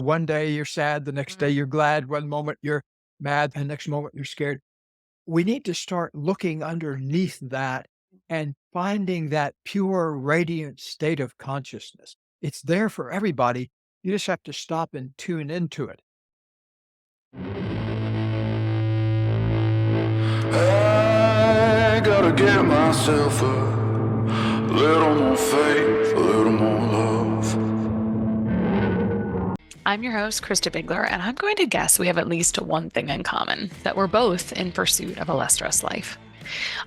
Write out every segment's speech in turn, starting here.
One day you're sad, the next day Mm. you're glad, one moment you're mad, the next moment you're scared. We need to start looking underneath that and finding that pure, radiant state of consciousness. It's there for everybody. You just have to stop and tune into it. I gotta get myself a little more faith, a little more love. I'm your host, Krista Bigler, and I'm going to guess we have at least one thing in common, that we're both in pursuit of a less stressed life.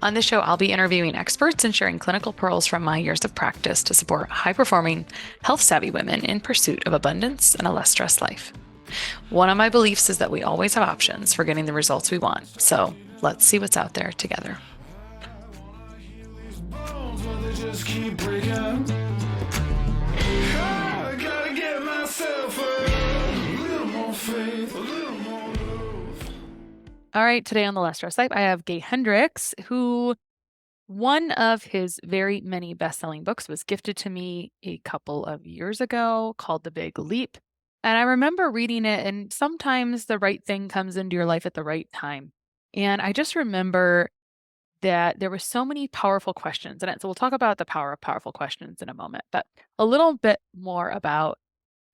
On this show, I'll be interviewing experts and sharing clinical pearls from my years of practice to support high performing, health savvy women in pursuit of abundance and a less stressed life. One of my beliefs is that we always have options for getting the results we want. So let's see what's out there together. Just keep breaking. I gotta get myself a little more faith, a little more love. All right, today on the Less Stress Life, I have Gay Hendricks, who one of his very many best-selling books was gifted to me a couple of years ago called The Big Leap. And I remember reading it, and sometimes the right thing comes into your life at the right time. And I just remember that there were so many powerful questions in it. So we'll talk about the power of powerful questions in a moment, but a little bit more about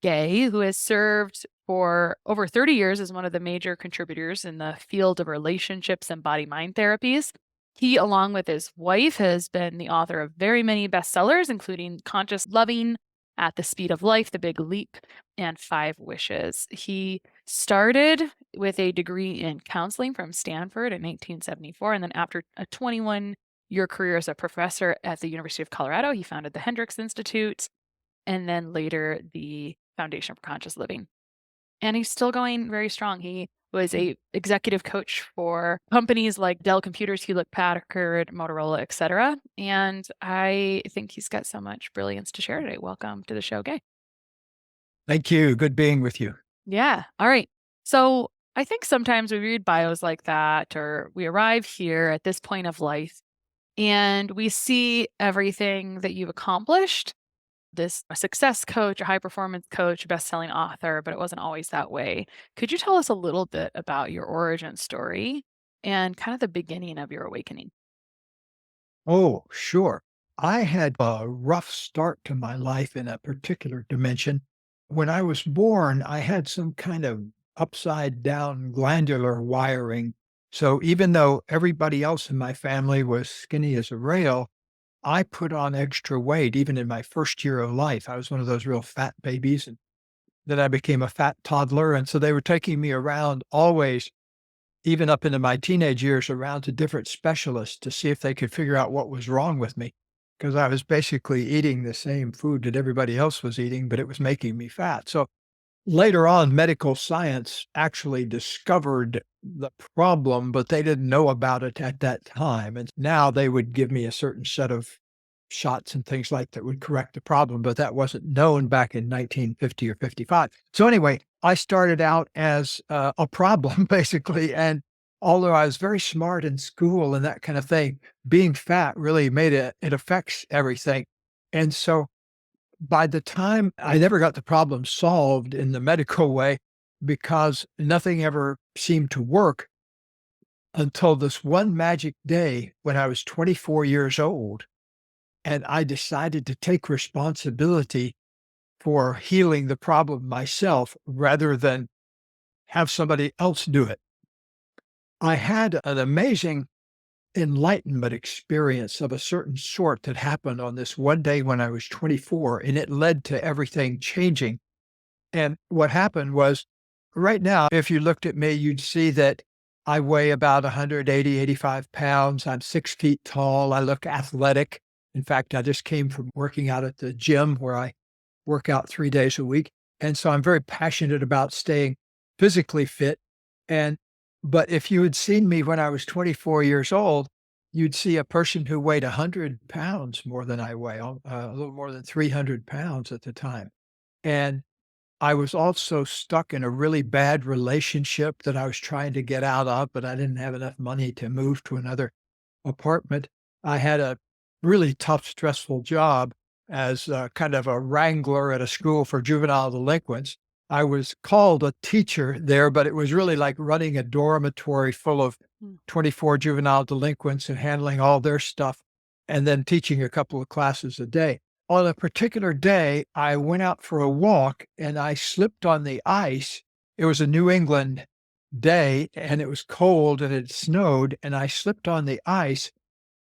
Gay, who has served for over 30 years as one of the major contributors in the field of relationships and body mind therapies. He, along with his wife, has been the author of very many bestsellers, including Conscious Loving, At the Speed of Life, The Big Leap, and Five Wishes. He started with a degree in counseling from Stanford in 1974. And then after a 21-year career as a professor at the University of Colorado, he founded the Hendricks Institute and then later the Foundation for Conscious Living. And he's still going very strong. He was a executive coach for companies like Dell Computers, Hewlett Packard, Motorola, et cetera. And I think he's got so much brilliance to share today. Welcome to the show, Gay. Thank you. Good being with you. Yeah. All right. So I think sometimes we read bios like that, or we arrive here at this point of life and we see everything that you've accomplished, this a success coach, a high performance coach, a best-selling author, but it wasn't always that way. Could you tell us a little bit about your origin story and kind of the beginning of your awakening? Oh, sure. I had a rough start to my life in a particular dimension. When I was born, I had some kind of upside down glandular wiring. So even though everybody else in my family was skinny as a rail, I put on extra weight even in my first year of life. I was one of those real fat babies. And then I became a fat toddler. And so they were taking me around always, even up into my teenage years, around to different specialists to see if they could figure out what was wrong with me. Because I was basically eating the same food that everybody else was eating, but it was making me fat. So later on, medical science actually discovered the problem, but they didn't know about it at that time. And now they would give me a certain set of shots and things like that would correct the problem, but that wasn't known back in 1950 or 55. So anyway, I started out as a problem basically, and although I was very smart in school and that kind of thing, being fat really made it affects everything. And so by the time I never got the problem solved in the medical way, because nothing ever seemed to work until this one magic day when I was 24 years old. And I decided to take responsibility for healing the problem myself rather than have somebody else do it. I had an amazing enlightenment experience of a certain sort that happened on this one day when I was 24, and it led to everything changing. And what happened was, right now, if you looked at me, you'd see that I weigh about 180, 85 pounds. I'm 6 feet tall. I look athletic. In fact, I just came from working out at the gym where I work out 3 days a week. And so I'm very passionate about staying physically fit. And, but if you had seen me when I was 24 years old, you'd see a person who weighed 100 pounds more than I weigh, a little more than 300 pounds at the time. And I was also stuck in a really bad relationship that I was trying to get out of, but I didn't have enough money to move to another apartment. I had a really tough, stressful job as kind of a wrangler at a school for juvenile delinquents. I was called a teacher there, but it was really like running a dormitory full of Mm. 24 juvenile delinquents and handling all their stuff, and then teaching a couple of classes a day. On a particular day, I went out for a walk and I slipped on the ice. It was a New England day and it was cold and it snowed, and I slipped on the ice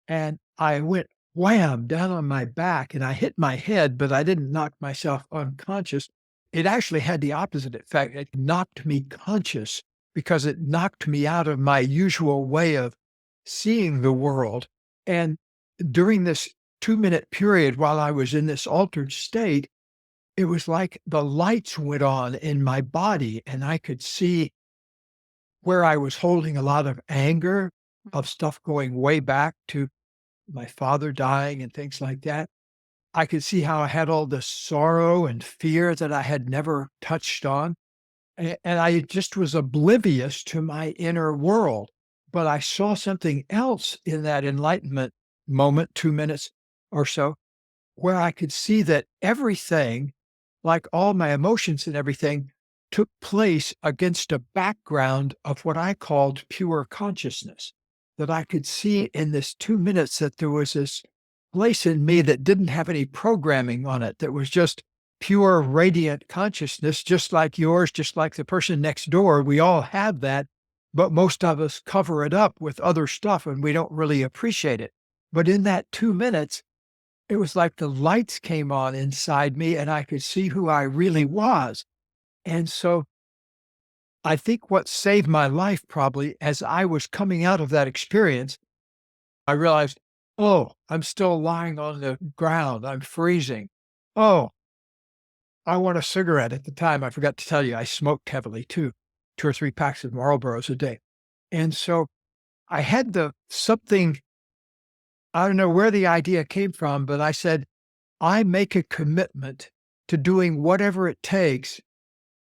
and I went wham down on my back and I hit my head, but I didn't knock myself unconscious. It actually had the opposite effect. It knocked me conscious because it knocked me out of my usual way of seeing the world. And during this 2-minute period while I was in this altered state, it was like the lights went on in my body and I could see where I was holding a lot of anger, of stuff going way back to my father dying and things like that. I could see how I had all this sorrow and fear that I had never touched on. And I just was oblivious to my inner world. But I saw something else in that enlightenment moment, 2 minutes or so, where I could see that everything, like all my emotions and everything, took place against a background of what I called pure consciousness. That I could see in this 2 minutes that there was this place in me that didn't have any programming on it, that was just pure radiant consciousness, just like yours, just like the person next door. We all have that, but most of us cover it up with other stuff and we don't really appreciate it. But in that 2 minutes, it was like the lights came on inside me and I could see who I really was. And so I think what saved my life probably as I was coming out of that experience, I realized, oh, I'm still lying on the ground. I'm freezing. Oh, I want a cigarette. At the time, I forgot to tell you, I smoked heavily too, 2 or 3 packs of Marlboros a day. And so I had something, I don't know where the idea came from, but I said, I make a commitment to doing whatever it takes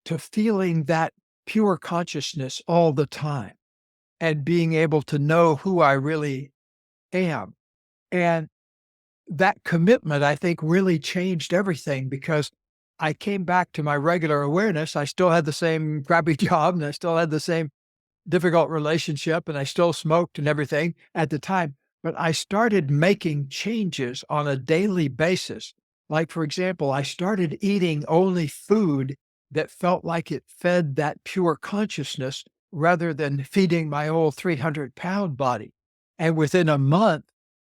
to feeling that pure consciousness all the time and being able to know who I really am. And that commitment, I think, really changed everything because I came back to my regular awareness. I still had the same crappy job and I still had the same difficult relationship and I still smoked and everything at the time, but I started making changes on a daily basis. Like, for example, I started eating only food that felt like it fed that pure consciousness rather than feeding my old 300-pound body. And within a month,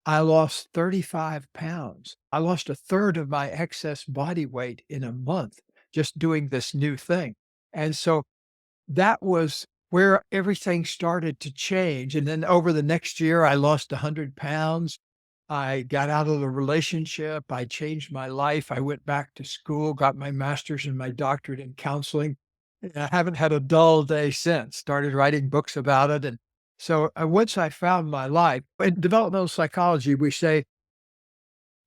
I lost 35 pounds. I lost a third of my excess body weight in a month just doing this new thing. And so that was where everything started to change. And then over the next year, I lost 100 pounds. I got out of the relationship. I changed my life. I went back to school, got my master's and my doctorate in counseling. And I haven't had a dull day since. Started writing books about it. And so once I found my life, in developmental psychology, we say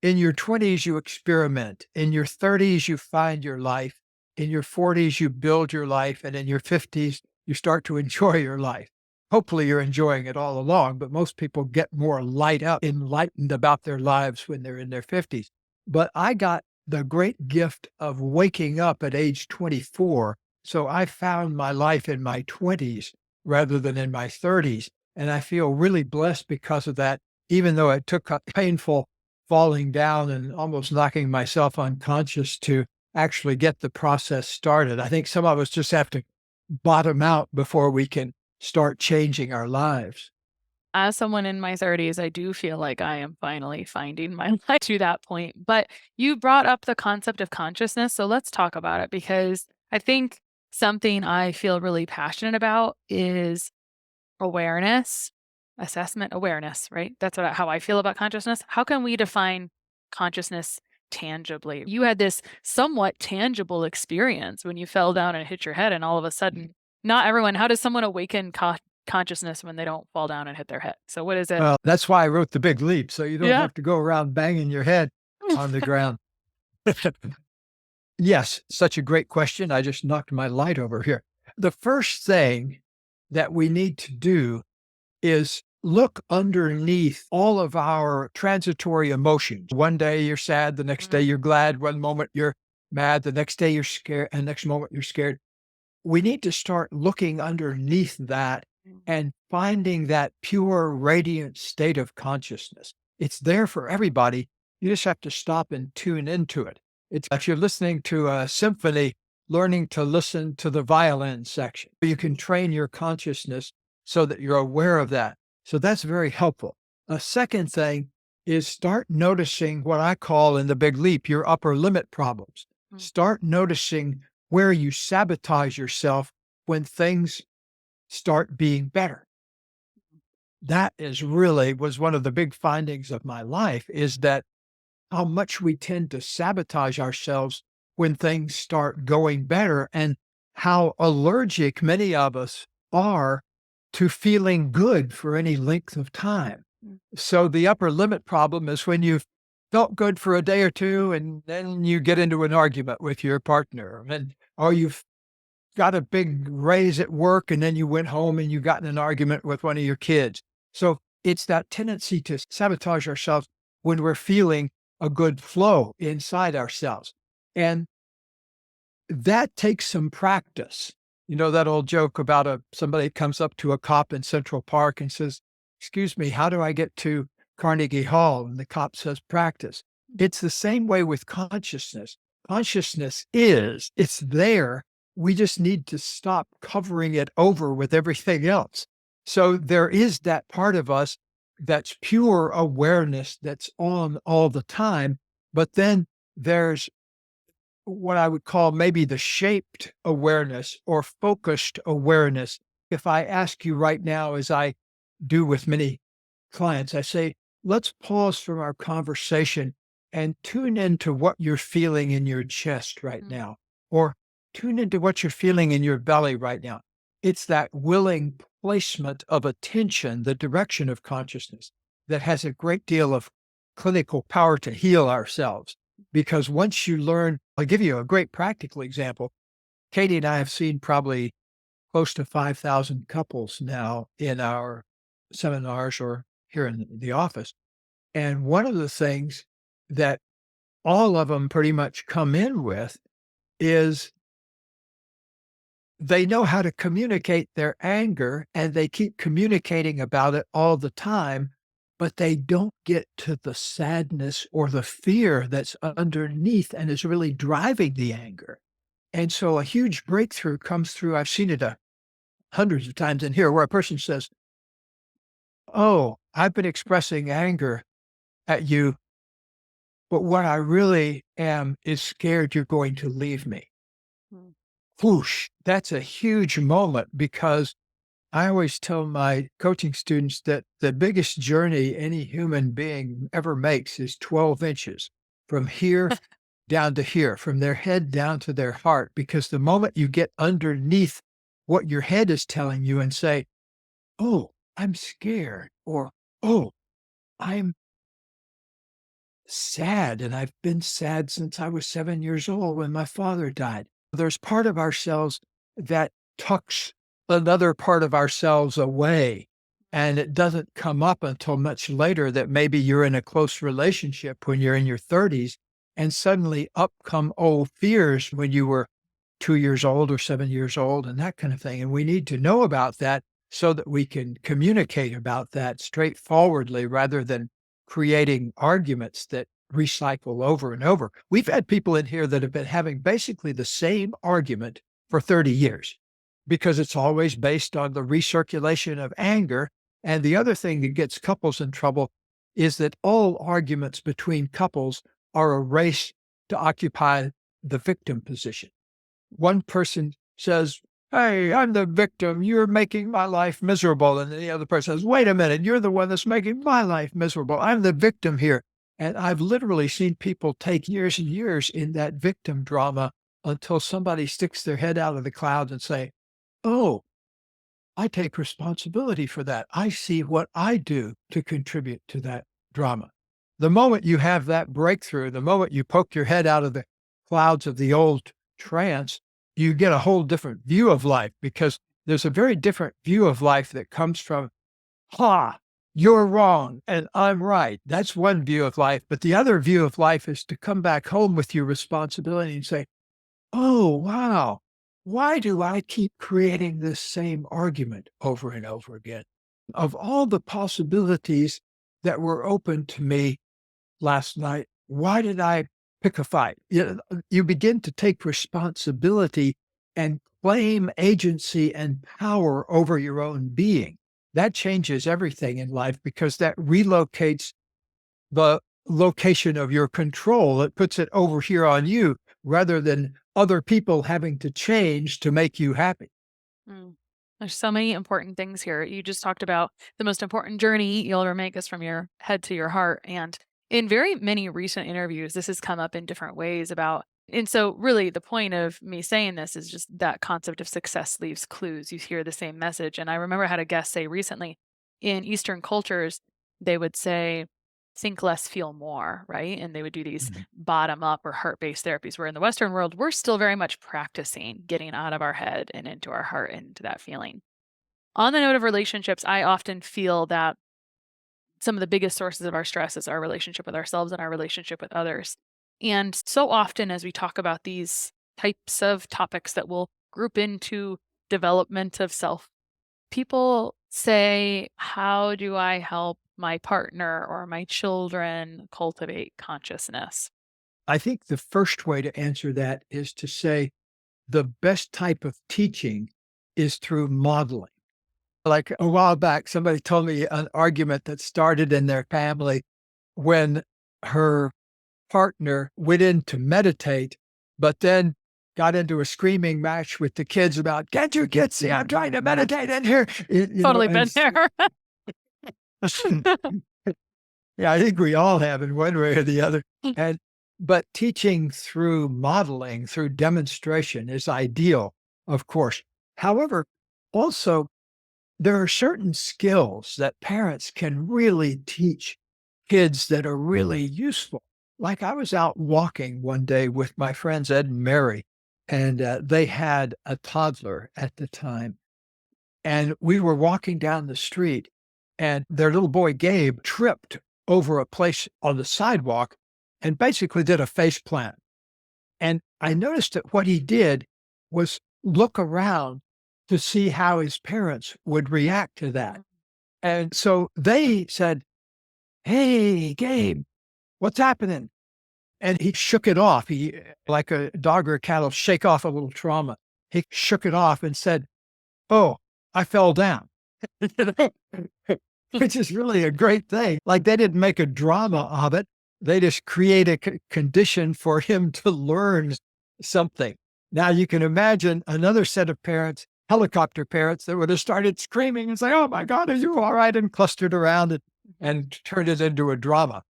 in your 20s, you experiment. In your 30s, you find your life. In your 40s, you build your life. And in your 50s, you start to enjoy your life. Hopefully, you're enjoying it all along, but most people get more light up, enlightened about their lives when they're in their 50s. But I got the great gift of waking up at age 24. So I found my life in my 20s rather than in my 30s. And I feel really blessed because of that, even though it took a painful falling down and almost knocking myself unconscious to actually get the process started. I think some of us just have to bottom out before we can start changing our lives. As someone in my 30s, I do feel like I am finally finding my life to that point. But you brought up the concept of consciousness. So let's talk about it because I think something I feel really passionate about is awareness, assessment, awareness, right? That's how I feel about consciousness. How can we define consciousness tangibly? You had this somewhat tangible experience when you fell down and hit your head, and all of a sudden, not everyone, how does someone awaken consciousness when they don't fall down and hit their head? So, what is it? Well, that's why I wrote The Big Leap, so you don't Yeah. have to go around banging your head on the ground. Yes, such a great question. I just knocked my light over here. The first thing that we need to do is look underneath all of our transitory emotions. One day you're sad, the next day you're glad, one moment you're mad, the next day you're scared, and next moment you're scared. We need to start looking underneath that Mm. and finding that pure, radiant state of consciousness. It's there for everybody. You just have to stop and tune into it. It's like you're listening to a symphony, learning to listen to the violin section. You can train your consciousness so that you're aware of that. So that's very helpful. A second thing is start noticing what I call in the big leap, your upper limit problems. Mm. Start noticing where you sabotage yourself when things start being better. That is really was one of the big findings of my life is that how much we tend to sabotage ourselves when things start going better and how allergic many of us are to feeling good for any length of time. Mm. So the upper limit problem is when you've felt good for a day or two and then you get into an argument with your partner or you've got a big raise at work and then you went home and you got in an argument with one of your kids. So it's that tendency to sabotage ourselves when we're feeling a good flow inside ourselves. And that takes some practice. You know that old joke about somebody comes up to a cop in Central Park and says, "Excuse me, how do I get to Carnegie Hall?" And the cop says, "Practice." It's the same way with consciousness. It's there. We just need to stop covering it over with everything else. So there is that part of us that's pure awareness that's on all the time. But then there's what I would call maybe the shaped awareness or focused awareness. If I ask you right now, as I do with many clients, I say, let's pause from our conversation and tune into what you're feeling in your chest right Mm. now, or tune into what you're feeling in your belly right now. It's that willing placement of attention, the direction of consciousness, that has a great deal of clinical power to heal ourselves. Because once you learn, I'll give you a great practical example. Katie and I have seen probably close to 5,000 couples now in our seminars or here in the office. And one of the things that all of them pretty much come in with is they know how to communicate their anger and they keep communicating about it all the time, but they don't get to the sadness or the fear that's underneath and is really driving the anger. And so a huge breakthrough comes through. I've seen it hundreds of times in here where a person says, "Oh, I've been expressing anger at you, but what I really am is scared you're going to leave me." Mm. Whoosh, that's a huge moment because I always tell my coaching students that the biggest journey any human being ever makes is 12 inches from here down to here, from their head down to their heart. Because the moment you get underneath what your head is telling you and say, "Oh, I'm scared," or, "Oh, I'm sad, and I've been sad since I was 7 years old when my father died." There's part of ourselves that tucks another part of ourselves away, and it doesn't come up until much later that maybe you're in a close relationship when you're in your 30s, and suddenly up come old fears when you were 2 years old or 7 years old and that kind of thing, and we need to know about that so that we can communicate about that straightforwardly rather than creating arguments that recycle over and over. We've had people in here that have been having basically the same argument for 30 years because it's always based on the recirculation of anger. And the other thing that gets couples in trouble is that all arguments between couples are a race to occupy the victim position. One person says, "Hey, I'm the victim. You're making my life miserable." And the other person says, "Wait a minute. You're the one that's making my life miserable. I'm the victim here." And I've literally seen people take years and years in that victim drama until somebody sticks their head out of the clouds and say, "Oh, I take responsibility for that. I see what I do to contribute to that drama." The moment you have that breakthrough, the moment you poke your head out of the clouds of the old trance, you get a whole different view of life because there's a very different view of life that comes from, ha, you're wrong and I'm right. That's one view of life. But the other view of life is to come back home with your responsibility and say, oh, wow, why do I keep creating this same argument over and over again? Of all the possibilities that were open to me last night, why did I pick a fight? You begin to take responsibility and claim agency and power over your own being. That changes everything in life because that relocates the location of your control. It puts it over here on you rather than other people having to change to make you happy. Mm. There's so many important things here. You just talked about the most important journey you'll ever make is from your head to your heart. And in very many recent interviews, this has come up in different ways about. And so, really, the point of me saying this is just that concept of success leaves clues. You hear the same message. And I remember I had a guest say recently in Eastern cultures, they would say, think less, feel more, right? And they would do these Mhm. bottom up or heart based therapies, where in the Western world, we're still very much practicing getting out of our head and into our heart and into that feeling. On the note of relationships, I often feel that some of the biggest sources of our stress is our relationship with ourselves and our relationship with others. And so often, as we talk about these types of topics that will group into development of self, people say, how do I help my partner or my children cultivate consciousness? I think the first way to answer that is to say the best type of teaching is through modeling. Like a while back, somebody told me an argument that started in their family when her partner went in to meditate, but then got into a screaming match with the kids about, "Can't you kids see I'm trying to meditate in here?" Totally been there. Yeah, I think we all have in one way or the other. And but teaching through modeling, through demonstration is ideal, of course. However, also there are certain skills that parents can really teach kids that are really useful. Like I was out walking one day with my friends Ed and Mary, and they had a toddler at the time. And we were walking down the street, and their little boy Gabe tripped over a place on the sidewalk and basically did a face plant. And I noticed that what he did was look around to see how his parents would react to that. And so they said, "Hey, Gabe, what's happening?" And he shook it off. He, like a dog or a cat will shake off a little trauma. He shook it off and said, "Oh, I fell down." You know? Which is really a great thing. Like they didn't make a drama of it. They just create a condition for him to learn something. Now you can imagine another set of parents, helicopter parents, that would have started screaming and say, "Oh my God, are you all right?" and clustered around it and turned it into a drama.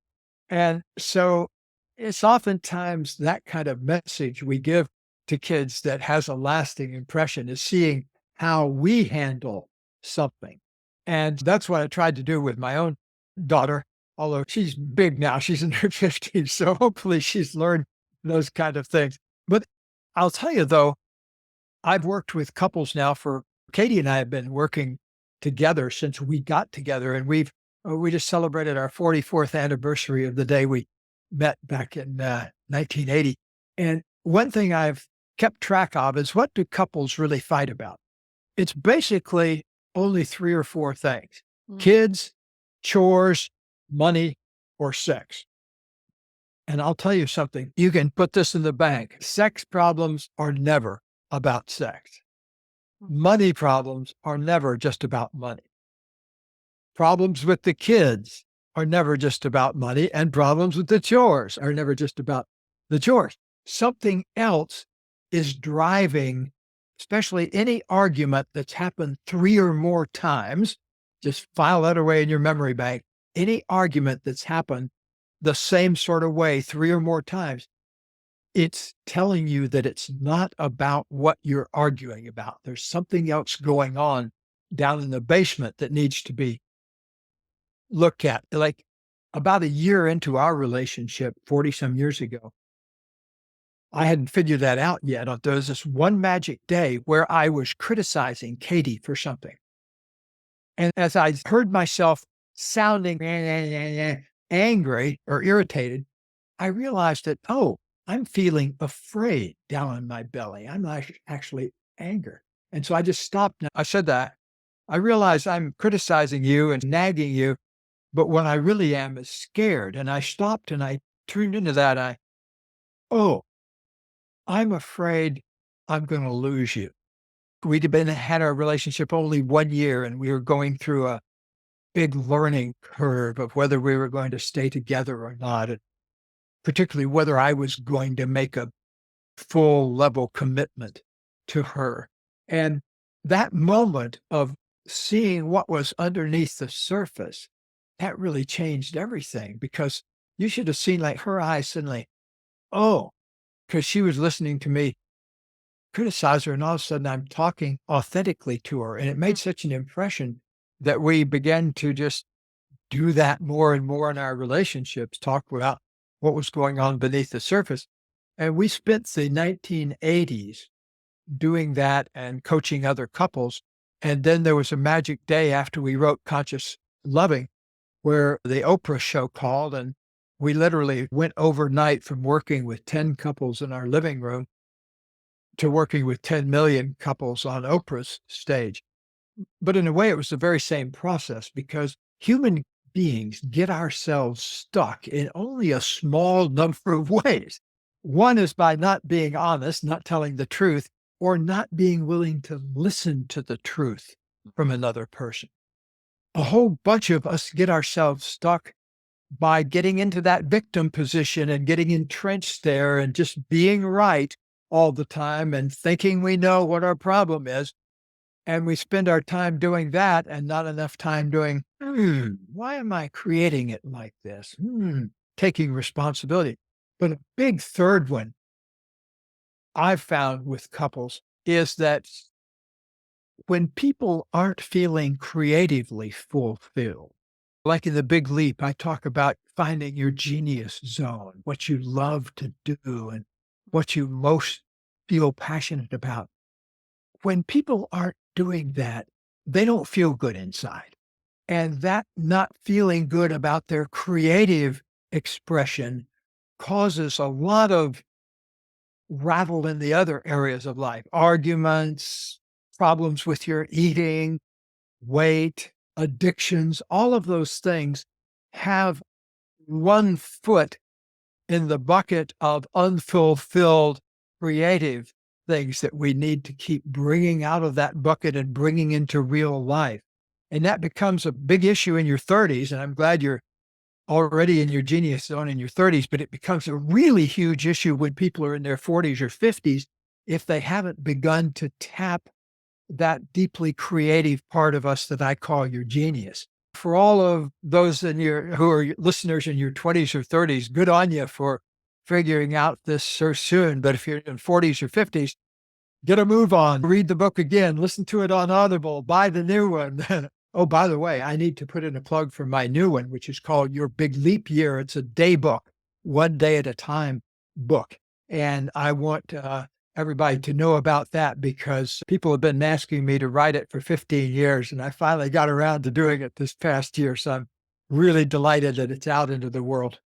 And so it's oftentimes that kind of message we give to kids that has a lasting impression is seeing how we handle something. And that's what I tried to do with my own daughter, although she's big now, she's in her 50s. So hopefully she's learned those kind of things. But I'll tell you though, I've worked with couples now for Katie and I have been working together since we got together, and we just celebrated our 44th anniversary of the day we met back in 1980. And one thing I've kept track of is, what do couples really fight about? It's basically only three or four things: Mm. kids, chores, money, or sex. And I'll tell you something, you can put this in the bank. Sex problems are never about sex. Money problems are never just about money. Problems with the kids are never just about money, and problems with the chores are never just about the chores. Something else is driving, especially any argument that's happened three or more times. Just file that away in your memory bank. Any argument that's happened the same sort of way three or more times, it's telling you that it's not about what you're arguing about. There's something else going on down in the basement that needs to be looked at. Like about a year into our relationship, 40 some years ago, I hadn't figured that out yet. There was this one magic day where I was criticizing Katie for something. And as I heard myself sounding angry or irritated, I realized that, oh, I'm feeling afraid down in my belly. I'm not actually anger. And so I just stopped. I said that. I realize I'm criticizing you and nagging you, but what I really am is scared. And I stopped and I tuned into that. Oh, I'm afraid I'm going to lose you. Had our relationship only 1 year and we were going through a big learning curve of whether we were going to stay together or not, and particularly whether I was going to make a full level commitment to her. And that moment of seeing what was underneath the surface, that really changed everything because you should have seen like her eyes suddenly, oh, because she was listening to me criticize her. And all of a sudden I'm talking authentically to her. And it made such an impression that we began to just do that more and more in our relationships, talk about what was going on beneath the surface. And we spent the 1980s doing that and coaching other couples. And then there was a magic day after we wrote Conscious Loving, where the Oprah show called, and we literally went overnight from working with 10 couples in our living room to working with 10 million couples on Oprah's stage. But in a way, it was the very same process because human beings get ourselves stuck in only a small number of ways. One is by not being honest, not telling the truth, or not being willing to listen to the truth from another person. A whole bunch of us get ourselves stuck by getting into that victim position and getting entrenched there and just being right all the time and thinking we know what our problem is. And we spend our time doing that and not enough time doing, why am I creating it like this? Taking responsibility. But a big third one I've found with couples is that when people aren't feeling creatively fulfilled, like in the big leap, I talk about finding your genius zone, what you love to do and what you most feel passionate about. When people aren't doing that, they don't feel good inside. And that not feeling good about their creative expression causes a lot of rattle in the other areas of life, arguments, problems with your eating, weight, addictions, all of those things have one foot in the bucket of unfulfilled creative things that we need to keep bringing out of that bucket and bringing into real life. And that becomes a big issue in your 30s. And I'm glad you're already in your genius zone in your 30s, but it becomes a really huge issue when people are in their 40s or 50s if they haven't begun to tap that deeply creative part of us that I call your genius. For all of those who are listeners in your 20s or 30s, good on you for figuring out this so soon. But if you're in 40s or 50s, get a move on, read the book again, listen to it on Audible, buy the new one. Oh, by the way, I need to put in a plug for my new one, which is called Your Big Leap Year. It's a day book, one day at a time book. And I want everybody to know about that because people have been asking me to write it for 15 years. And I finally got around to doing it this past year. So I'm really delighted that it's out into the world.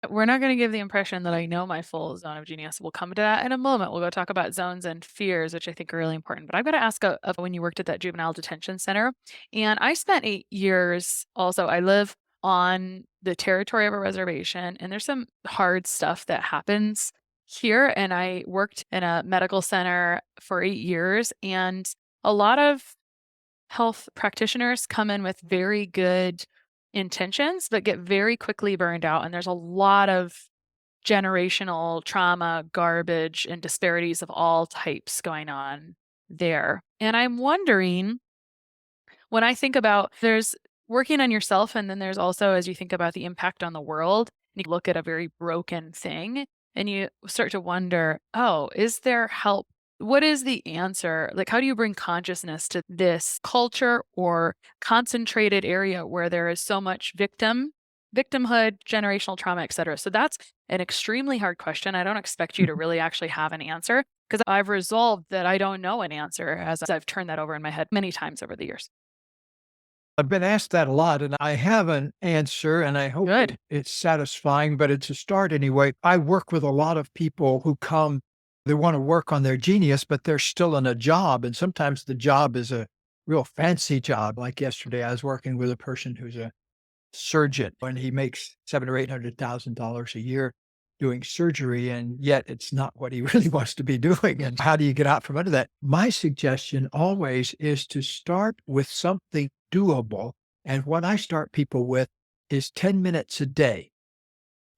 We're not going to give the impression that I know my full zone of genius. We'll come to that in a moment. We'll go talk about zones and fears, which I think are really important. But I've got to ask of when you worked at that juvenile detention center. And I spent 8 years also. I live on the territory of a reservation, and there's some hard stuff that happens here. And I worked in a medical center for 8 years, and a lot of health practitioners come in with very good intentions, but get very quickly burned out. And there's a lot of generational trauma, garbage, and disparities of all types going on there. And I'm wondering when I think about there's working on yourself, and then there's also, as you think about the impact on the world, you look at a very broken thing and you start to wonder, oh, is there help? What is the answer? Like, how do you bring consciousness to this culture or concentrated area where there is so much victimhood, generational trauma, et cetera? So that's an extremely hard question. I don't expect you to really actually have an answer because I've resolved that I don't know an answer as I've turned that over in my head many times over the years. I've been asked that a lot, and I have an answer, and I hope Good. it's satisfying, but it's a start anyway. I work with a lot of people who come, they want to work on their genius, but they're still in a job. And sometimes the job is a real fancy job. Like yesterday, I was working with a person who's a surgeon and he makes seven or $800,000 a year doing surgery, and yet it's not what he really wants to be doing. And how do you get out from under that? My suggestion always is to start with something doable. And what I start people with is 10 minutes a day.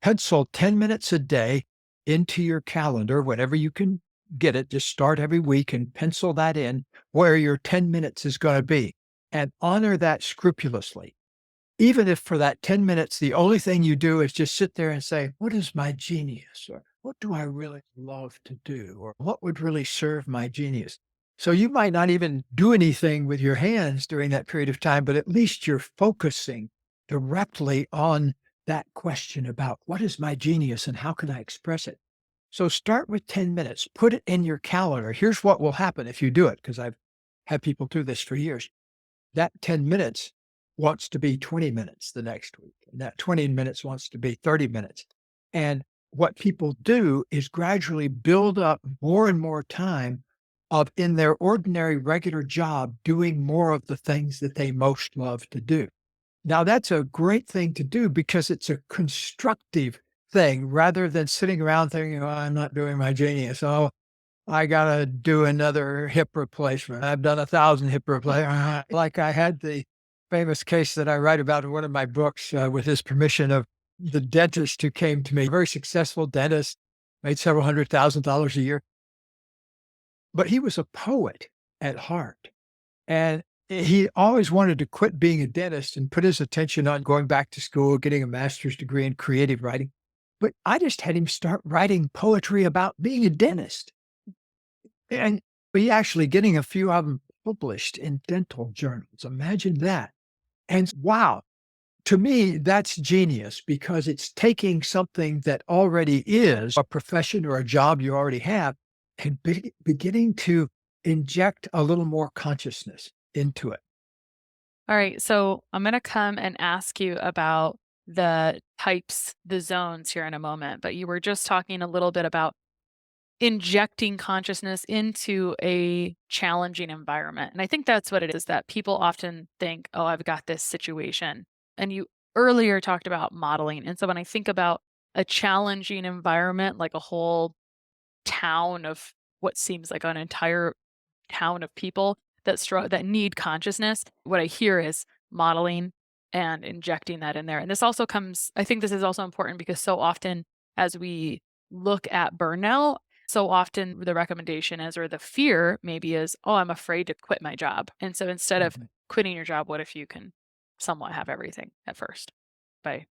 Pencil 10 minutes a day into your calendar, whenever you can get it. Just start every week and pencil that in where your 10 minutes is going to be and honor that scrupulously. Even if for that 10 minutes, the only thing you do is just sit there and say, what is my genius? Or what do I really love to do? Or what would really serve my genius? So you might not even do anything with your hands during that period of time, but at least you're focusing directly on that question about what is my genius and how can I express it? So start with 10 minutes, put it in your calendar. Here's what will happen if you do it, because I've had people do this for years. That 10 minutes wants to be 20 minutes the next week. And that 20 minutes wants to be 30 minutes. And what people do is gradually build up more and more time of in their ordinary regular job doing more of the things that they most love to do. Now that's a great thing to do because it's a constructive thing rather than sitting around thinking, oh, I'm not doing my genius. Oh, I gotta do another hip replacement. I've done 1,000 hip replacements. Like I had the famous case that I write about in one of my books, with his permission, of the dentist who came to me, a very successful dentist, made several $100,000 a year, but he was a poet at heart. And he always wanted to quit being a dentist and put his attention on going back to school, getting a master's degree in creative writing. But I just had him start writing poetry about being a dentist. And we actually getting a few of them published in dental journals. Imagine that. And wow, to me, that's genius because it's taking something that already is a profession or a job you already have and beginning to inject a little more consciousness into it. All right. So I'm going to come and ask you about the types, the zones here in a moment. But you were just talking a little bit about injecting consciousness into a challenging environment. And I think that's what it is, that people often think, oh, I've got this situation. And you earlier talked about modeling. And so when I think about a challenging environment, like a whole town of what seems like an entire town of people that need consciousness, what I hear is modeling and injecting that in there. And this also comes, I think this is also important because so often as we look at burnout, so often the recommendation is, or the fear maybe is, oh, I'm afraid to quit my job. And so instead of Mhm. quitting your job, what if you can somewhat have everything at first? By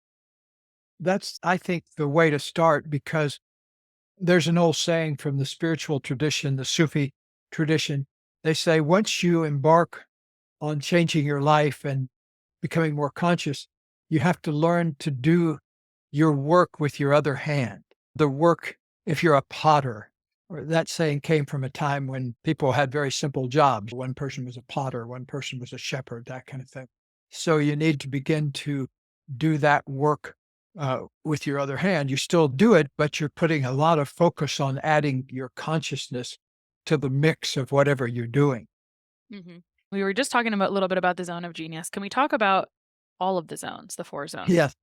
That's, I think, the way to start because there's an old saying from the spiritual tradition, the Sufi tradition. They say, once you embark on changing your life and becoming more conscious, you have to learn to do your work with your other hand. The work, if you're a potter, or that saying came from a time when people had very simple jobs. One person was a potter, one person was a shepherd, that kind of thing. So you need to begin to do that work with your other hand. You still do it, but you're putting a lot of focus on adding your consciousness to the mix of whatever you're doing. Mhm. We were just talking about a little bit about the zone of genius. Can we talk about all of the zones, the 4 zones? Yes.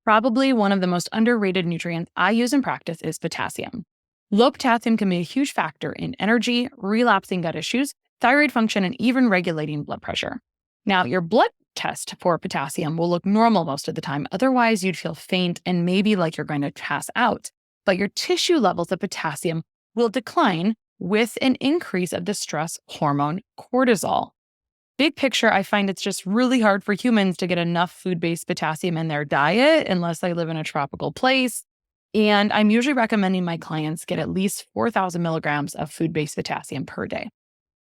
Probably one of the most underrated nutrients I use in practice is potassium. Low potassium can be a huge factor in energy, relapsing gut issues, thyroid function, and even regulating blood pressure. Now, your blood test for potassium will look normal most of the time. Otherwise, you'd feel faint and maybe like you're going to pass out. But your tissue levels of potassium will decline with an increase of the stress hormone cortisol. Big picture, I find it's just really hard for humans to get enough food-based potassium in their diet unless they live in a tropical place. And I'm usually recommending my clients get at least 4,000 milligrams of food-based potassium per day.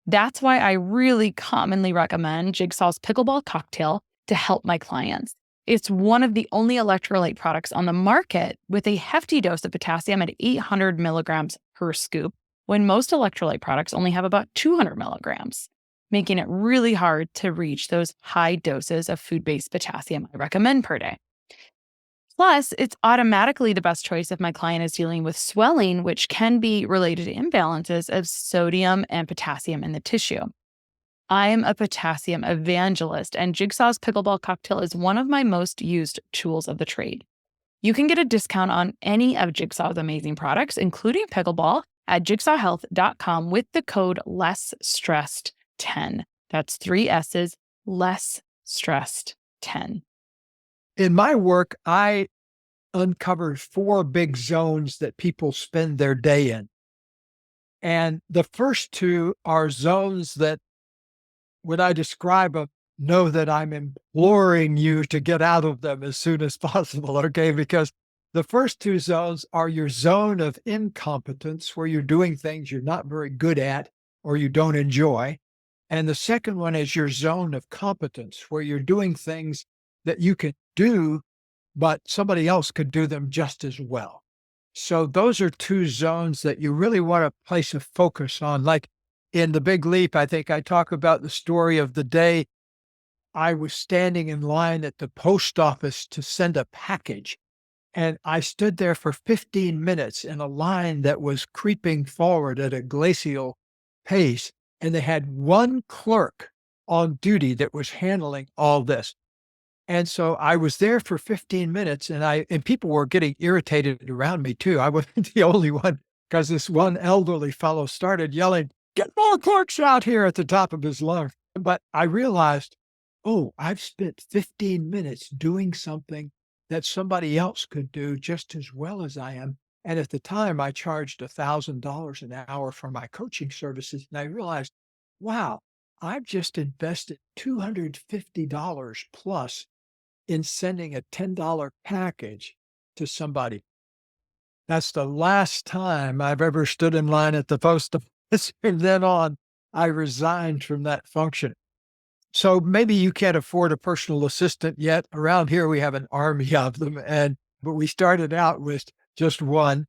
That's why I really commonly recommend Jigsaw's pickleball cocktail to help my clients. It's one of the only electrolyte products on the market with a hefty dose of potassium at 800 milligrams per scoop, when most electrolyte products only have about 200 milligrams. making it really hard to reach those high doses of food-based potassium I recommend per day. Plus, it's automatically the best choice if my client is dealing with swelling, which can be related to imbalances of sodium and potassium in the tissue. I am a potassium evangelist, and Jigsaw's pickleball cocktail is one of my most used tools of the trade. You can get a discount on any of Jigsaw's amazing products, including pickleball, at jigsawhealth.com with the code LESSSTRESSED10. That's 3 S's, less stressed 10. In my work, I uncovered 4 big zones that people spend their day in. And the first 2 are zones that, when I describe them, know that I'm imploring you to get out of them as soon as possible, okay? Because the first 2 zones are your zone of incompetence, where you're doing things you're not very good at or you don't enjoy. And the second one is your zone of competence, where you're doing things that you can do, but somebody else could do them just as well. So those are 2 zones that you really want to place a focus on. Like in The Big Leap, I think I talk about the story of the day I was standing in line at the post office to send a package. And I stood there for 15 minutes in a line that was creeping forward at a glacial pace. And they had one clerk on duty that was handling all this. And so I was there for 15 minutes and people were getting irritated around me too. I wasn't the only one, because this one elderly fellow started yelling, "Get more clerks out here," at the top of his lungs. But I realized, oh, I've spent 15 minutes doing something that somebody else could do just as well as I am. And at the time, I charged $1,000 an hour for my coaching services. And I realized, wow, I've just invested $250 plus in sending a $10 package to somebody. That's the last time I've ever stood in line at the post office. From then on, I resigned from that function. So maybe you can't afford a personal assistant yet. Around here, we have an army of them, but we started out with just one.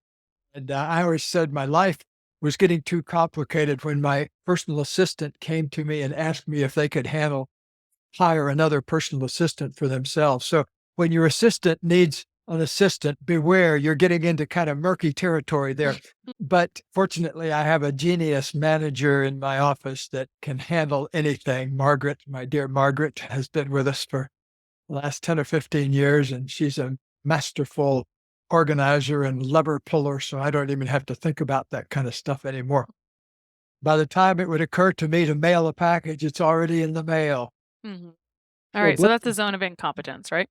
And I always said my life was getting too complicated when my personal assistant came to me and asked me if they could hire another personal assistant for themselves. So when your assistant needs an assistant, beware, you're getting into kind of murky territory there. But fortunately, I have a genius manager in my office that can handle anything. Margaret, my dear Margaret, has been with us for the last 10 or 15 years, and she's a masterful organizer and lever puller, so I don't even have to think about that kind of stuff anymore. By the time it would occur to me to mail a package, it's already in the mail. Mhm. All right, so that's the zone of incompetence, right?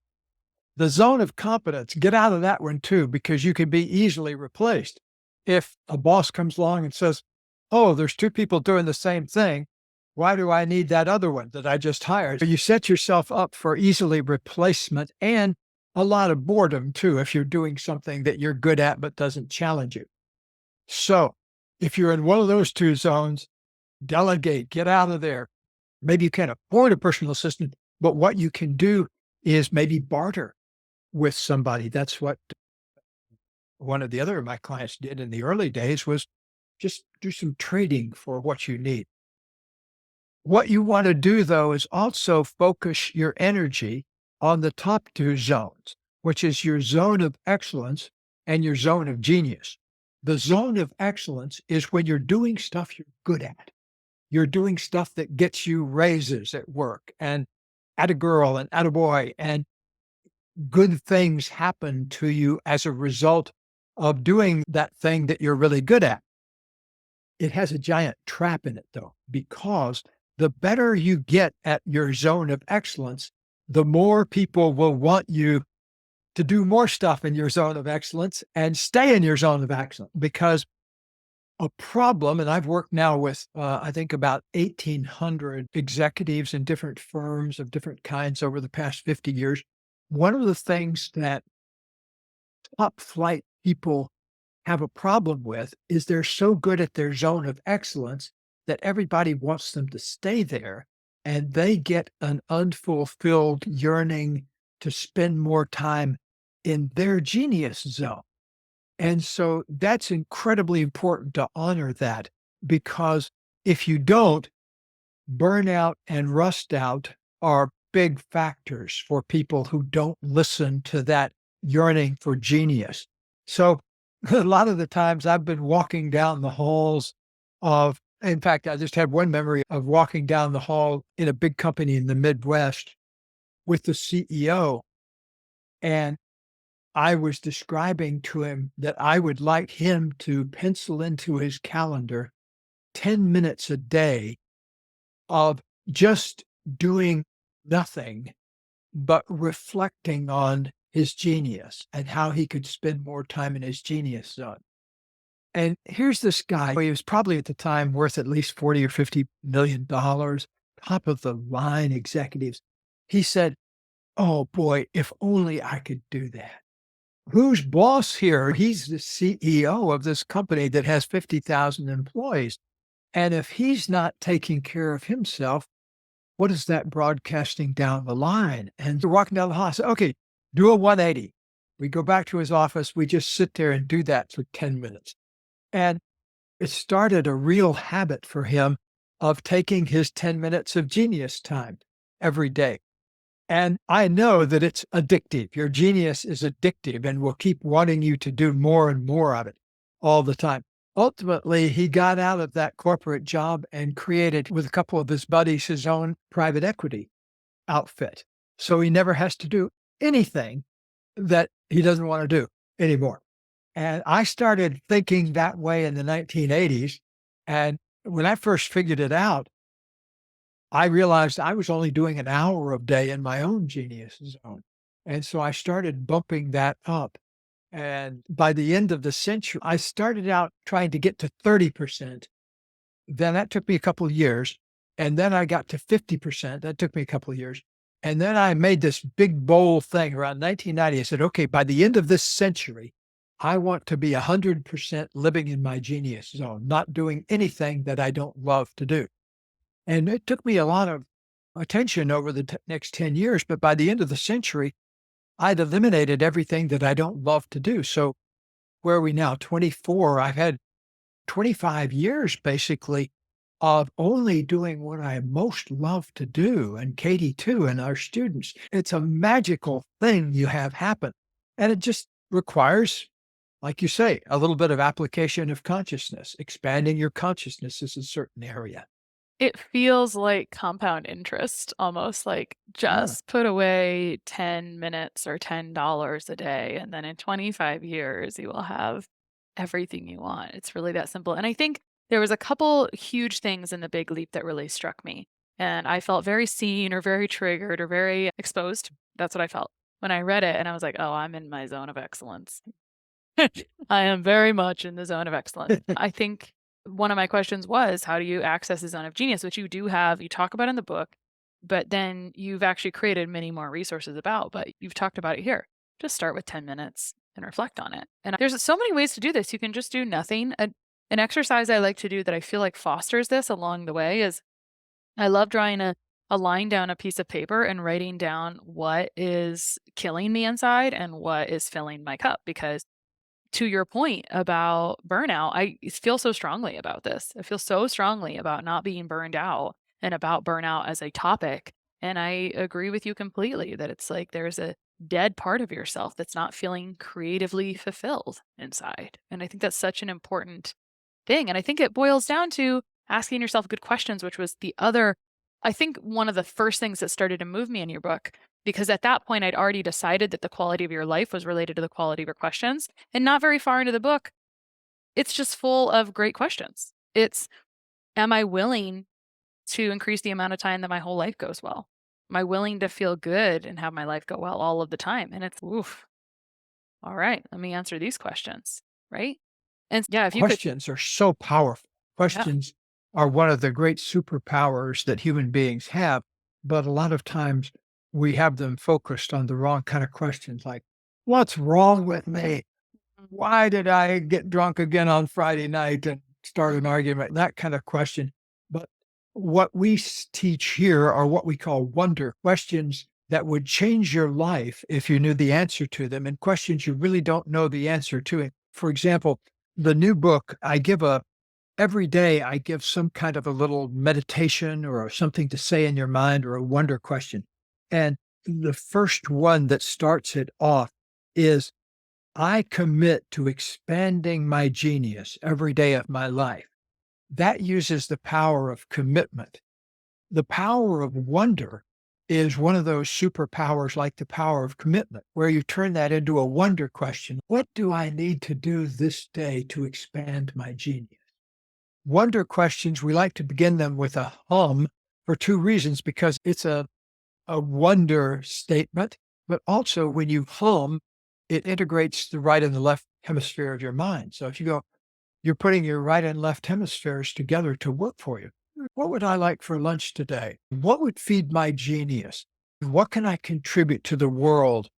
The zone of competence, get out of that one too, because you can be easily replaced. If a boss comes along and says, "Oh, there's 2 people doing the same thing. Why do I need that other one that I just hired?" So you set yourself up for easily replacement and a lot of boredom too, if you're doing something that you're good at but doesn't challenge you. So if you're in one of those 2 zones, delegate, get out of there. Maybe you can't afford a personal assistant, but what you can do is maybe barter with somebody. That's what one of the other of my clients did in the early days, was just do some trading for what you need. What you want to do, though, is also focus your energy on the top 2 zones, which is your zone of excellence and your zone of genius. The zone of excellence is when you're doing stuff you're good at. You're doing stuff that gets you raises at work and at a girl and at a boy, and good things happen to you as a result of doing that thing that you're really good at. It has a giant trap in it, though, because the better you get at your zone of excellence, the more people will want you to do more stuff in your zone of excellence and stay in your zone of excellence. Because a problem, and I've worked now with, I think about 1,800 executives in different firms of different kinds over the past 50 years. One of the things that top flight people have a problem with is they're so good at their zone of excellence that everybody wants them to stay there, and they get an unfulfilled yearning to spend more time in their genius zone. And so that's incredibly important to honor that, because if you don't, burnout and rust out are big factors for people who don't listen to that yearning for genius. So a lot of the times I've been walking down the halls of, in fact, I just had one memory of walking down the hall in a big company in the Midwest with the CEO. And I was describing to him that I would like him to pencil into his calendar 10 minutes a day of just doing nothing, but reflecting on his genius and how he could spend more time in his genius zone. And here's this guy, he was probably at the time worth at least 40 or $50 million, top of the line executives. He said, "Oh boy, if only I could do that." Who's boss here? He's the CEO of this company that has 50,000 employees. And if he's not taking care of himself, what is that broadcasting down the line? And we're walking down the hall. I said, "Okay, do a 180." We go back to his office. We just sit there and do that for 10 minutes. And it started a real habit for him of taking his 10 minutes of genius time every day. And I know that it's addictive. Your genius is addictive and will keep wanting you to do more and more of it all the time. Ultimately, he got out of that corporate job and created, with a couple of his buddies, his own private equity outfit. So he never has to do anything that he doesn't want to do anymore. And I started thinking that way in the 1980s. And when I first figured it out, I realized I was only doing an hour a day in my own genius zone. And so I started bumping that up. And by the end of the century, I started out trying to get to 30%. Then that took me a couple of years. And then I got to 50%. That took me a couple of years. And then I made this big, bold thing around 1990. I said, okay, by the end of this century, I want to be 100% living in my genius zone, not doing anything that I don't love to do. And it took me a lot of attention over the next 10 years. But by the end of the century, I'd eliminated everything that I don't love to do. So where are we now? 24. I've had 25 years basically of only doing what I most love to do. And Katie too, and our students. It's a magical thing you have happen. And it just requires, like you say, a little bit of application of consciousness. Expanding your consciousness is a certain area. It feels like compound interest, almost like Yeah. just put away 10 minutes or $10 a day, and then in 25 years, you will have everything you want. It's really that simple. And I think there was a couple huge things in the Big Leap that really struck me. And I felt very seen or very triggered or very exposed. That's what I felt when I read it. And I was like, oh, I'm in my zone of excellence. I am very much in the zone of excellence. I think one of my questions was, how do you access the zone of genius, which you do have, you talk about in the book, but then you've actually created many more resources about, but you've talked about it here. Just start with 10 minutes and reflect on it. And there's so many ways to do this. You can just do nothing. An exercise I like to do that I feel like fosters this along the way is I love drawing a line down a piece of paper and writing down what is killing me inside and what is filling my cup. Because to your point about burnout, I feel so strongly about this. I feel so strongly about not being burned out and about burnout as a topic. And I agree with you completely that it's like there's a dead part of yourself that's not feeling creatively fulfilled inside. And I think that's such an important thing. And I think it boils down to asking yourself good questions, which was the other, I think, one of the first things that started to move me in your book, because at that point I'd already decided that the quality of your life was related to the quality of your questions. And not very far into the book, it's just full of great questions. It's, am I willing to increase the amount of time that my whole life goes well? Am I willing to feel good and have my life go well all of the time? And it's, oof, all right, let me answer these questions, right? And yeah, if you could, Questions are so powerful. yeah, Questions are one of the great superpowers that human beings have, but a lot of times we have them focused on the wrong kind of questions like, what's wrong with me? Why did I get drunk again on Friday night and start an argument? That kind of question. But what we teach here are what we call wonder questions that would change your life if you knew the answer to them, and questions you really don't know the answer to. For example, the new book, I give a Every day I give some kind of a little meditation or something to say in your mind or a wonder question. And the first one that starts it off is I commit to expanding my genius every day of my life. That uses the power of commitment. The power of wonder is one of those superpowers like the power of commitment, where you turn that into a wonder question. What do I need to do this day to expand my genius? Wonder questions, we like to begin them with a hum for two reasons, because it's a wonder statement, but also when you hum, it integrates the right and the left hemisphere of your mind. So if you go, you're putting your right and left hemispheres together to work for you. What would I like for lunch today? What would feed my genius? What can I contribute to the world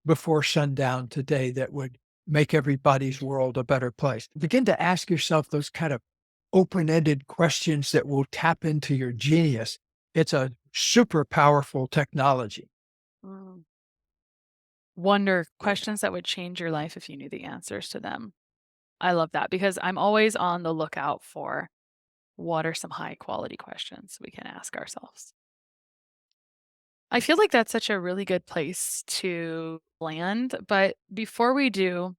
before sundown today that would make everybody's world a better place? Begin to ask yourself those kind of open-ended questions that will tap into your genius. It's a super powerful technology. Mm. Wonder questions that would change your life if you knew the answers to them. I love that because I'm always on the lookout for what are some high quality questions we can ask ourselves. I feel like that's such a really good place to land. But before we do,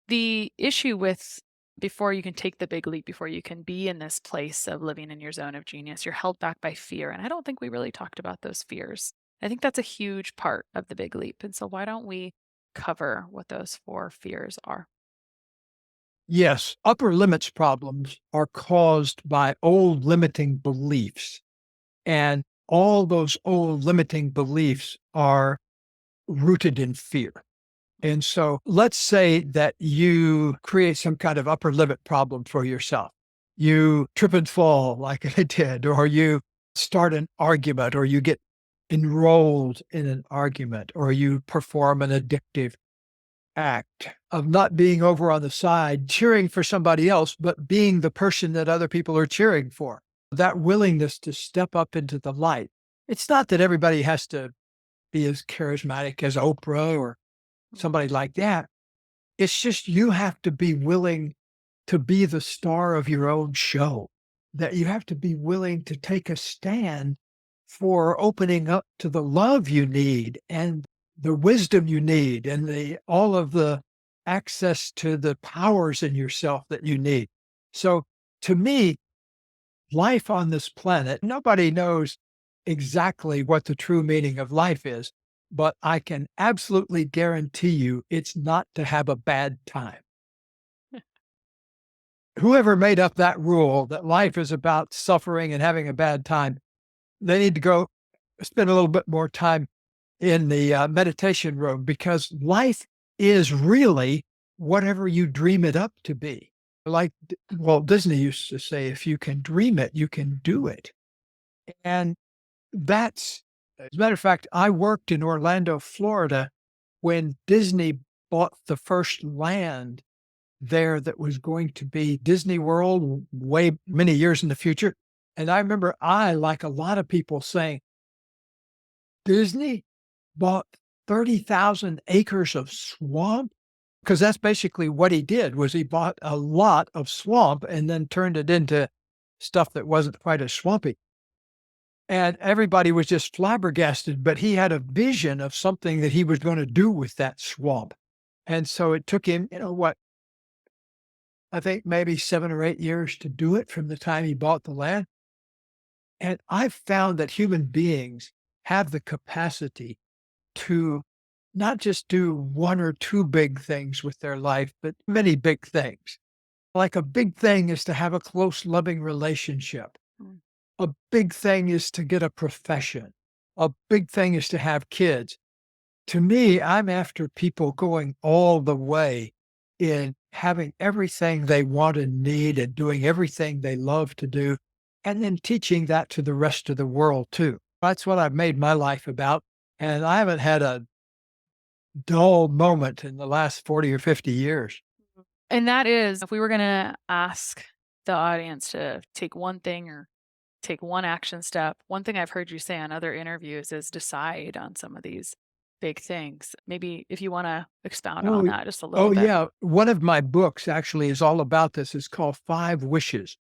the issue with before you can take the big leap, before you can be in this place of living in your zone of genius, you're held back by fear. And I don't think we really talked about those fears. I think that's a huge part of the big leap. And so why don't we cover what those four fears are? Yes, upper limits problems are caused by old limiting beliefs. And all those old limiting beliefs are rooted in fear. And so let's say that you create some kind of upper limit problem for yourself. You trip and fall like I did, or you start an argument, or you get enrolled in an argument, or you perform an addictive act of not being over on the side cheering for somebody else, but being the person that other people are cheering for. That willingness to step up into the light. It's not that everybody has to be as charismatic as Oprah or Mm. somebody like that. It's just you have to be willing to be the star of your own show, that you have to be willing to take a stand for opening up to the love you need and the wisdom you need and the all of the access to the powers in yourself that you need. So to me, life on this planet, nobody knows exactly what the true meaning of life is, but I can absolutely guarantee you it's not to have a bad time. Whoever made up that rule that life is about suffering and having a bad time, they need to go spend a little bit more time in the meditation room, because life is really whatever you dream it up to be. Like Walt Disney used to say, if you can dream it, you can do it. And that's, as a matter of fact, I worked in Orlando, Florida when Disney bought the first land there that was going to be Disney World way many years in the future. And I remember like a lot of people saying, Disney bought 30,000 acres of swamp, because that's basically what he did was he bought a lot of swamp and then turned it into stuff that wasn't quite as swampy. And everybody was just flabbergasted, but he had a vision of something that he was going to do with that swamp. And so it took him, what, I think maybe 7 or 8 years to do it from the time he bought the land. And I've found that human beings have the capacity to not just do one or two big things with their life, but many big things. Like a big thing is to have a close, loving relationship. Mm. A big thing is to get a profession. A big thing is to have kids. To me, I'm after people going all the way in having everything they want and need and doing everything they love to do, and then teaching that to the rest of the world too. That's what I've made my life about. And I haven't had a dull moment in the last 40 or 50 years. And that is, if we were going to ask the audience to take one thing or take one action step, one thing I've heard you say on other interviews is decide on some of these big things. Maybe if you want to expound on Oh, that just a little oh bit. yeah. One of my books actually is all about this. It's called Five Wishes.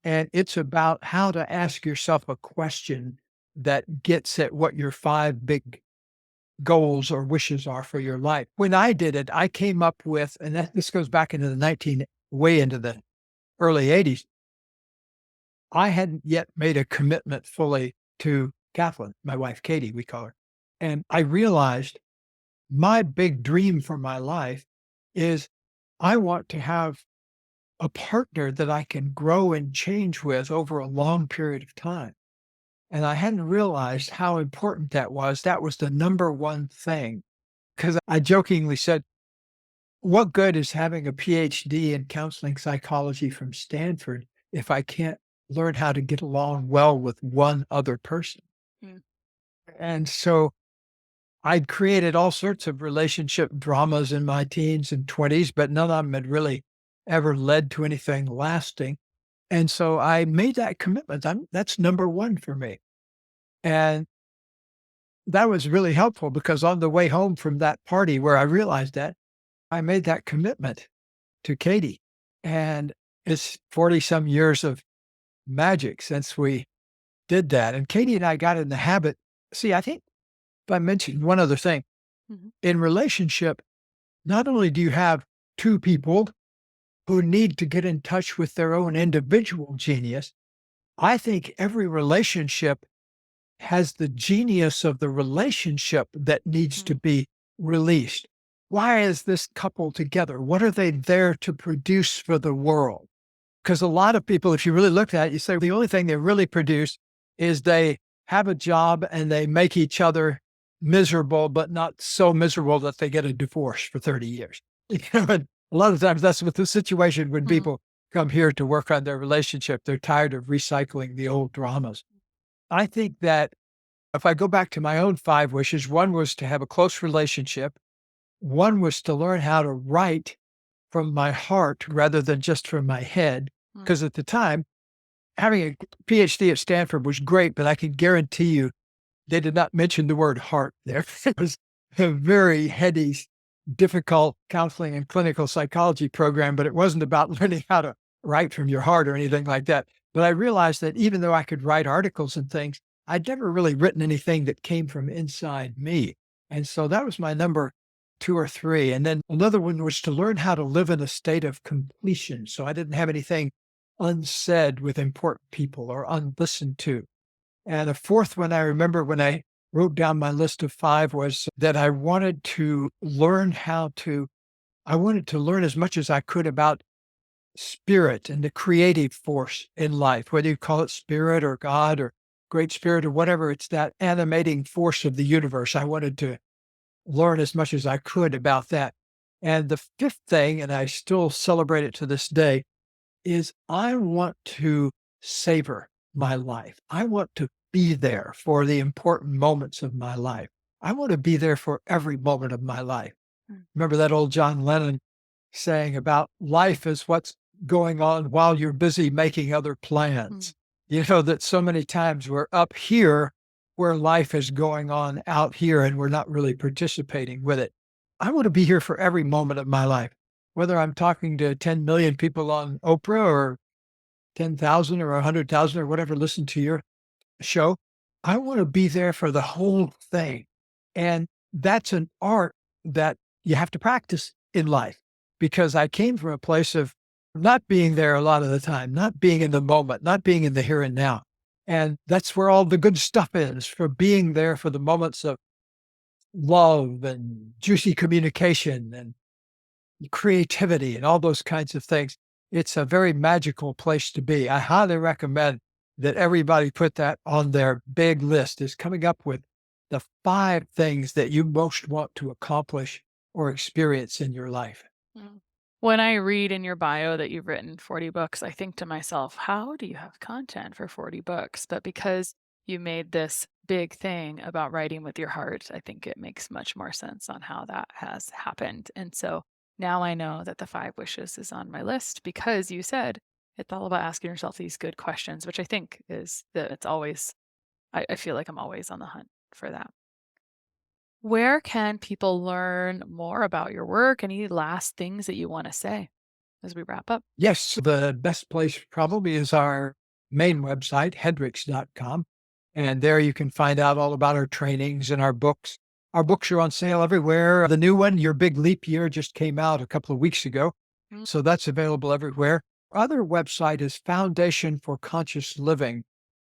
And it's about how to ask yourself a question that gets at what your five big goals or wishes are for your life. When I did it, I came up with, and this goes back into the way into the early 80s. I hadn't yet made a commitment fully to Kathlyn, my wife, Katie, we call her. And I realized my big dream for my life is I want to have a partner that I can grow and change with over a long period of time. And I hadn't realized how important that was. That was the number one thing. Because I jokingly said, what good is having a PhD in counseling psychology from Stanford if I can't learn how to get along well with one other person? Mm, And so I'd created all sorts of relationship dramas in my teens and 20s, but none of them had really ever led to anything lasting. And so I made that commitment. That's number one for me. And that was really helpful because on the way home from that party where I realized that, I made that commitment to Katie. And it's 40 some years of magic since we did that. And Katie and I got in the habit. See, I think if I mentioned one other thing mhm, in relationship, not only do you have two people who need to get in touch with their own individual genius, I think every relationship has the genius of the relationship that needs to mm, be released. Why is this couple together? What are they there to produce for the world? Because a lot of people, if you really look at it, you say the only thing they really produce is they have a job and they make each other miserable, but not so miserable that they get a divorce for 30 years. And a lot of times that's what the situation when mm, people come here to work on their relationship. They're tired of recycling the old dramas. I think that if I go back to my own five wishes, one was to have a close relationship. One was to learn how to write from my heart rather than just from my head. mm, Because at the time, having a PhD at Stanford was great, but I can guarantee you they did not mention the word heart there. It was a very heady, difficult counseling and clinical psychology program, but it wasn't about learning how to write from your heart or anything like that. But I realized that even though I could write articles and things, I'd never really written anything that came from inside me. And so that was my number two or three. And then another one was to learn how to live in a state of completion. So I didn't have anything unsaid with important people or unlistened to. And a fourth one I remember when I wrote down my list of five was that I wanted to learn as much as I could about spirit and the creative force in life, whether you call it spirit or God or great spirit or whatever, it's that animating force of the universe. I wanted to learn as much as I could about that. And the fifth thing, and I still celebrate it to this day, is I want to savor my life. I want to be there for the important moments of my life. I want to be there for every moment of my life. mm, Remember that old John Lennon saying about life is what's going on while you're busy making other mm, plans. You know, that so many times we're up here where life is going on out here and we're not really participating with it. I want to be here for every moment of my life, whether I'm talking to 10 million people on Oprah or 10,000 or 100,000 or whatever listen to your show. I want to be there for the whole thing. And that's an art that you have to practice in life because I came from a place of not being there a lot of the time, not being in the moment, not being in the here and now. And that's where all the good stuff is for being there for the moments of love and juicy communication and creativity and all those kinds of things. It's a very magical place to be. I highly recommend that everybody put that on their big list is coming up with the five things that you most want to accomplish or experience in your life. mm. When I read in your bio that you've written 40 books, I think to myself, how do you have content for 40 books? But because you made this big thing about writing with your heart, I think it makes much more sense on how that has happened. And so now I know that the five wishes is on my list because you said it's all about asking yourself these good questions, which I think is that it's always, I feel like I'm always on the hunt for that. Where can people learn more about your work? Any last things that you want to say as we wrap up? Yes, the best place probably is our main website, hendricks.com. And there you can find out all about our trainings and our books. Our books are on sale everywhere. The new one, Your Big Leap Year, just came out a couple of weeks ago. Mm. So that's available everywhere. Our other website is Foundation for Conscious Living.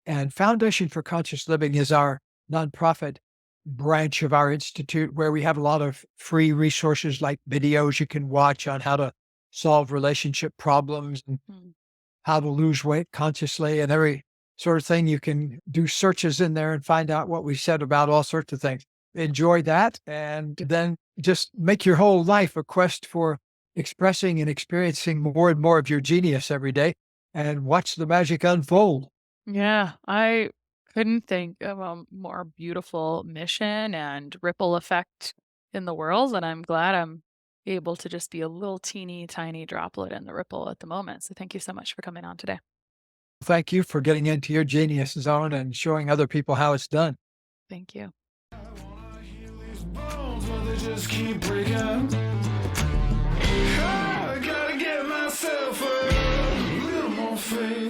And Foundation for Conscious Living is our nonprofit branch of our institute where we have a lot of free resources like videos you can watch on how to solve relationship problems and Mm. how to lose weight consciously and every sort of thing. You can do searches in there and find out what we said about all sorts of things. Enjoy that and then just make your whole life a quest for expressing and experiencing more and more of your genius every day and watch the magic unfold. Yeah, I couldn't think of a more beautiful mission and ripple effect in the world. And I'm glad I'm able to just be a little teeny tiny droplet in the ripple at the moment. So thank you so much for coming on today. Thank you for getting into your genius zone and showing other people how it's done. Thank you. Bones, but they just keep breaking. I gotta get myself a little more faith.